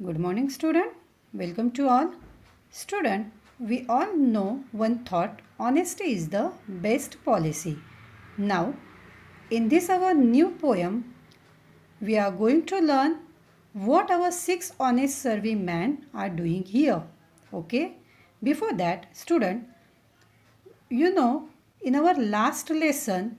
Good morning, student. Welcome to all. Student, we all know one thought, honesty is the best policy. Now, in this our new poem, we are going to learn what our six honest serving men are doing here. Okay? Before that, student, in our last lesson,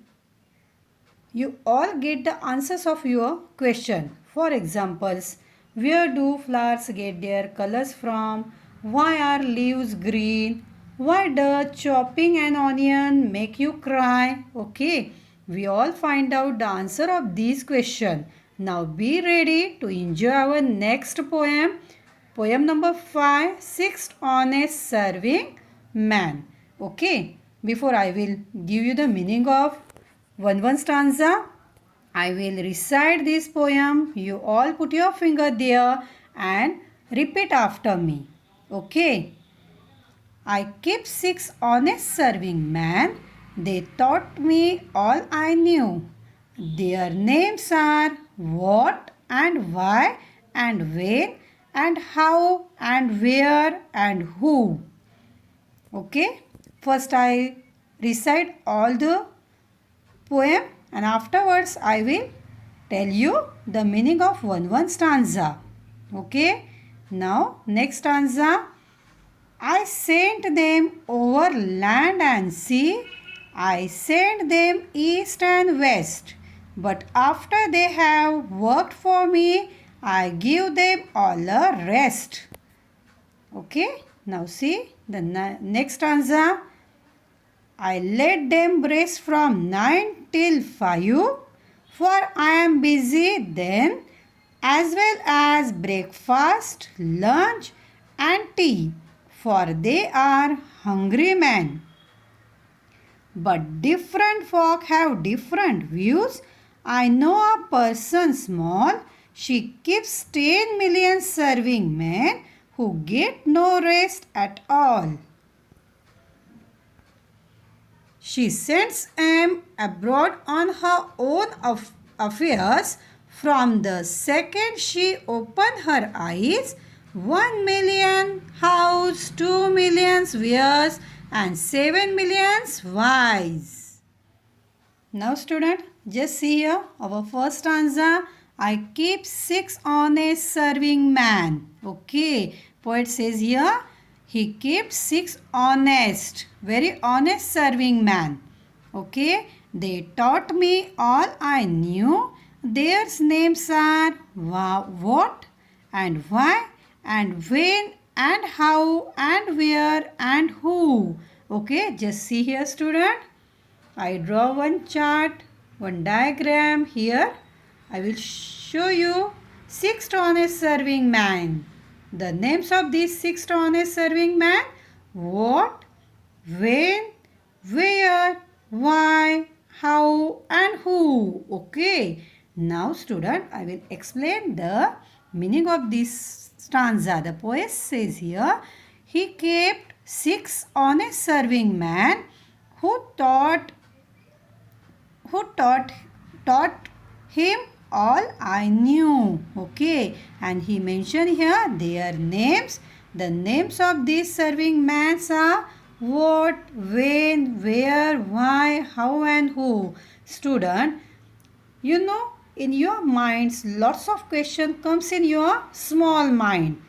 you all get the answers of your question. For examples, where do flowers get their colors from? Why are leaves green? Why does chopping an onion make you cry? Okay, we all find out the answer of these questions. Now be ready to enjoy our next poem. Poem number 5, Sixth Honest Serving Man. Okay, before I will give you the meaning of one stanza, I will recite this poem. You all put your finger there and repeat after me. Okay. I keep six honest serving men. They taught me all I knew. Their names are what and why and when and how and where and who. Okay. First I recite all the poem and afterwards I will tell you the meaning of one stanza. Okay. Now next stanza. I sent them over land and sea. I sent them east and west. But after they have worked for me, I give them all a rest. Okay. Now see the next stanza. I let them rest from 9 till 5, for I am busy then, as well as breakfast, lunch and tea, for they are hungry men. But different folk have different views. I know a person small, she keeps 10 million serving men who get no rest at all. She sends them abroad on her own affairs. From the second she opened her eyes, 1 million house, 2 millions wares and 7 millions wise. Now student, just see here our first stanza. I keep 6 honest serving men. Okay, poet says here, he keeps 6 honest, very honest serving men. Okay, they taught me all I knew. Their names are what and why and when and how and where and who. Okay, just see here student. I draw one chart, one diagram here. I will show you 6 honest serving men. The names of these 6 honest serving men: what, when, where, why, how and who. Okay. Now student, I will explain the meaning of this stanza. The poet says here, he kept 6 honest serving men who taught him all I knew. Okay, and he mentioned here their names. The names of these serving men are what, when, where, why, how and who. Student, in your minds lots of question comes in your small mind.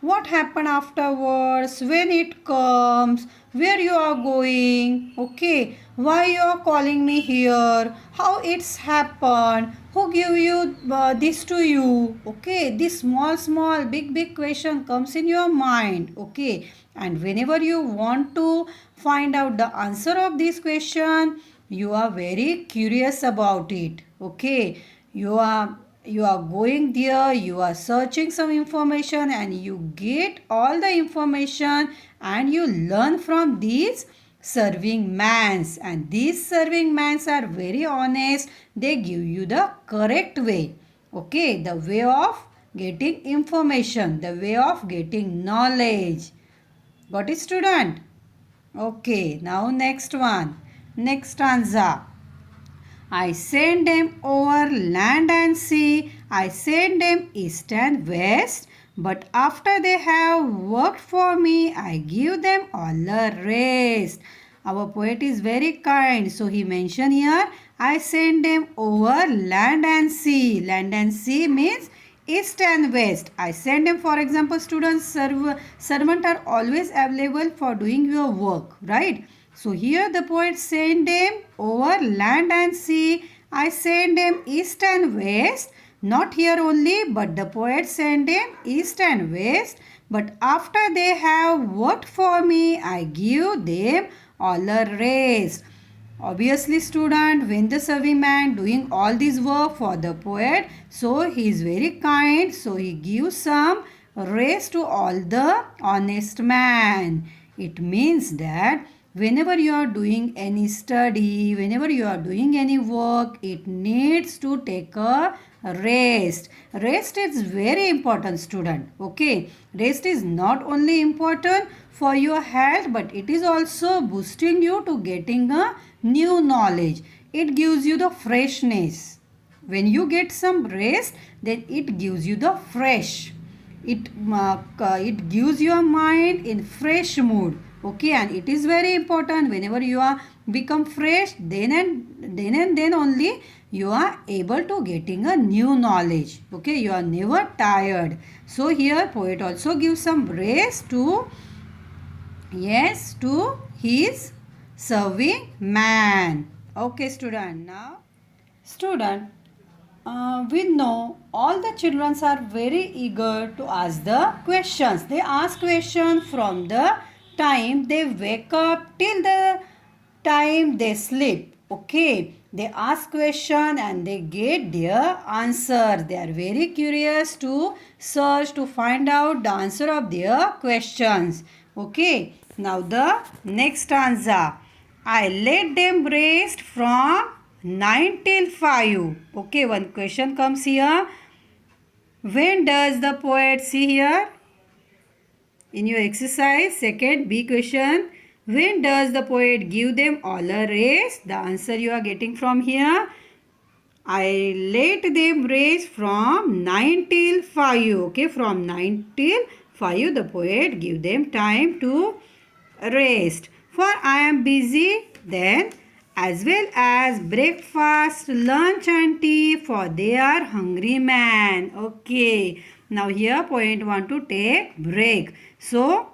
What happened afterwards, when it comes, where you are going, okay, why you are calling me here, how it's happened, who give you this to you. Okay, this small big question comes in your mind. Okay, and whenever you want to find out the answer of this question, you are very curious about it. Okay, you are going there, you are searching some information and you get all the information and you learn from these serving mans, and these serving mans are very honest. They give you the correct way. Okay, the way of getting information, the way of getting knowledge. Got it student? Okay, now next one, next stanza. I send them over land and sea. I send them east and west. But after they have worked for me, I give them all a rest. Our poet is very kind. So he mentioned here, I send them over land and sea. Land and sea means east and west. I send them, for example, students, servant are always available for doing your work, right? So here the poet send them over land and sea. I send them east and west. Not here only, but the poet sent them east and west. But after they have worked for me, I give them all a rest. Obviously, student, when the serving man doing all this work for the poet, so he is very kind. So he gives some rest to all the honest man. It means that whenever you are doing any study, whenever you are doing any work, it needs to take a rest. Rest is very important, student. Okay, rest is not only important for your health, but it is also boosting you to getting a new knowledge. It gives you the freshness. When you get some rest, then it gives you the fresh. It gives your mind in fresh mood. Okay, and it is very important whenever you are become fresh, then only you are able to getting a new knowledge. Okay, you are never tired. So here poet also gives some rest to, yes, to his serving man. Okay, student. Now, student, we know all the children are very eager to ask the questions. They ask questions from the time they wake up till the time they sleep. Okay, they ask question and they get their answer. They are very curious to search to find out the answer of their questions. Okay, now the next stanza. I let them rest from 9 till 5. Okay, one question comes here. When does the poet, see here in your exercise, second B question, when does the poet give them all a rest? The answer you are getting from here. I let them rest from 9 till 5. Okay, from 9 till 5 the poet give them time to rest. For I am busy then, as well as breakfast, lunch and tea, for they are hungry man. Okay, now here poet want to take break. So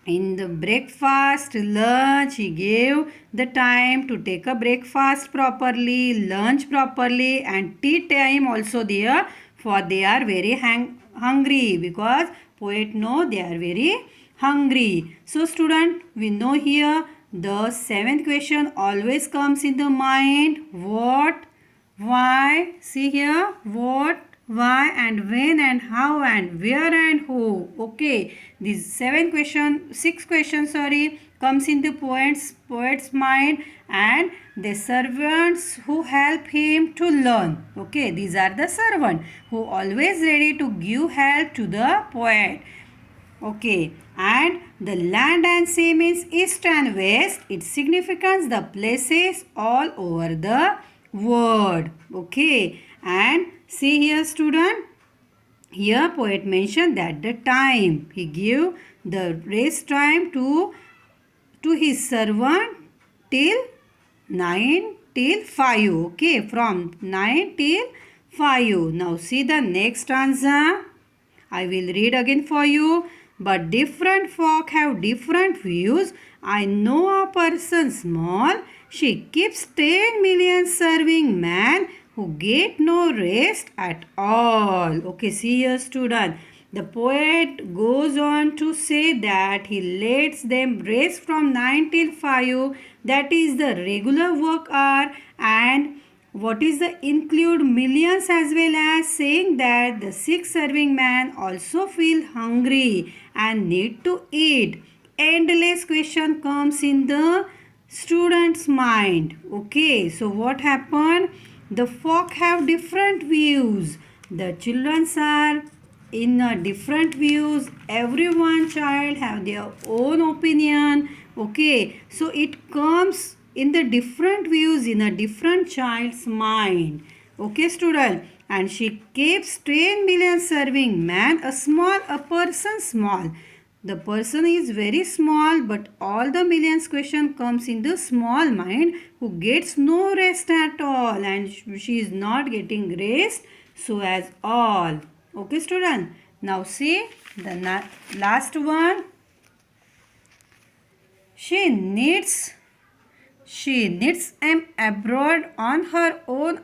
in the breakfast, lunch, he gave the time to take a breakfast properly, lunch properly, and tea time also there, for they are very hungry, because poet know they are very hungry. So student, we know here the seventh question always comes in the mind. What, why, see here, what, why and when and how and where and who. Okay, these six questions comes in the poet's mind, and the servants who help him to learn. Okay, these are the servants who always ready to give help to the poet. Okay, and the land and sea means east and west. It signifies the places all over the world. Okay, and see here student, here poet mentioned that the time he give the rest time to his servant till 9 till 5. Okay, from 9 till 5. Now see the next stanza. I will read again for you. But different folk have different views. I know a person small. She keeps 10 million serving man who get no rest at all. Okay, see here student. The poet goes on to say that he lets them rest from 9 till 5. That is the regular work hour, and what is the include millions, as well as saying that the 6 serving man also feel hungry and need to eat. Endless question comes in the student's mind. Okay, so what happened? The folk have different views. The children are in different views. Everyone child have their own opinion. Okay, so it comes in the different views in a different child's mind. Okay, student. And she keeps 10 million serving man a small, a person small. The person is very small, but all the millions question comes in the small mind who gets no rest at all, and she is not getting rest. So as all. Okay, student. Now see the last one. She needs she knits am abroad on her own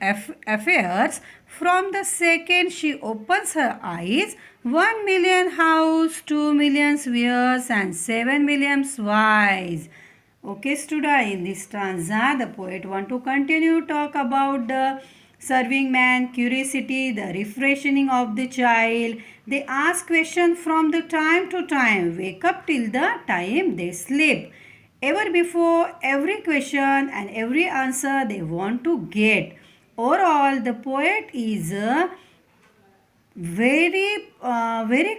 affairs. From the second she opens her eyes, 1 million house, 2 million wares, and 7 million wise. Okay, student, in this stanza, the poet want to continue talk about the serving man, curiosity, the refreshing of the child. They ask question from the time to time, wake up till the time they sleep. Ever before every question and every answer they want to get. Overall, the poet is very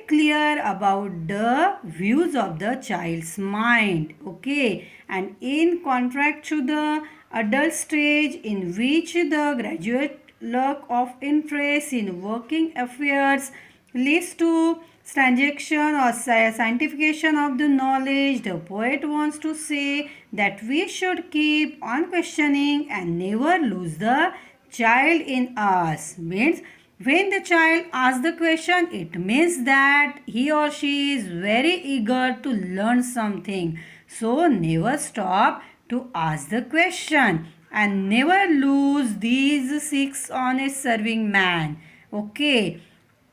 clear about the views of the child's mind. Okay, and in contrast to the adult stage in which the graduate lack of interest in working affairs leads to transaction or scientification of the knowledge, the poet wants to say that we should keep on questioning and never lose the child in us. Means when the child asks the question, it means that he or she is very eager to learn something. So never stop to ask the question and never lose these 6 honest serving man. Okay.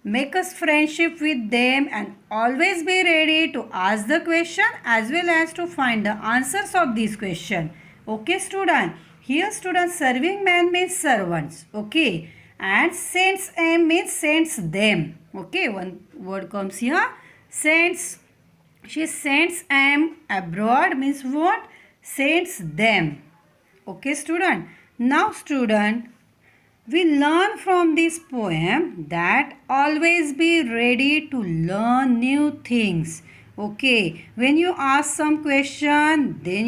Make us friendship with them and always be ready to ask the question as well as to find the answers of this question. Okay, student. Here, student, serving man means servants. Okay. And sends them means sends them. Okay. One word comes here. Sends. She sends them abroad means what? Sends them. Okay, student. Now, student, we learn from this poem that always be ready to learn new things. Okay, when you ask some question, then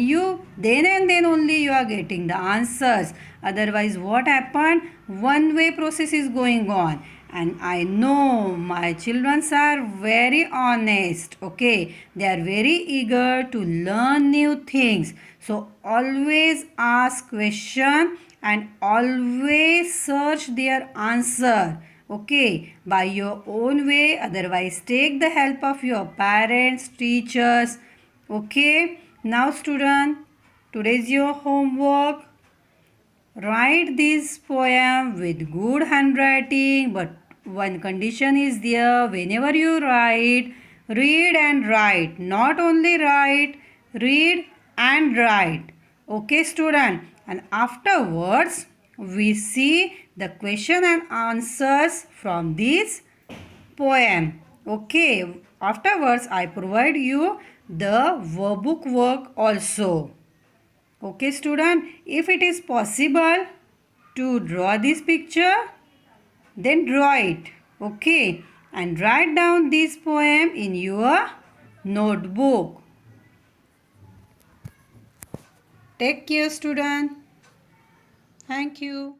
and then only you are getting the answers. Otherwise, what happened? One way process is going on. And I know my children are very honest. Okay, they are very eager to learn new things. So always ask question and always search their answer, okay, by your own way. Otherwise take the help of your parents, teachers. Okay, now student, today's your homework. Write this poem with good handwriting, but one condition is there. Whenever you write, read and write. Not only write, read and write. Okay, student. And afterwards, we see the question and answers from this poem. Okay, afterwards, I provide you the workbook work also. Okay, student, if it is possible to draw this picture, then draw it. Okay, and write down this poem in your notebook. Take care, student. Thank you.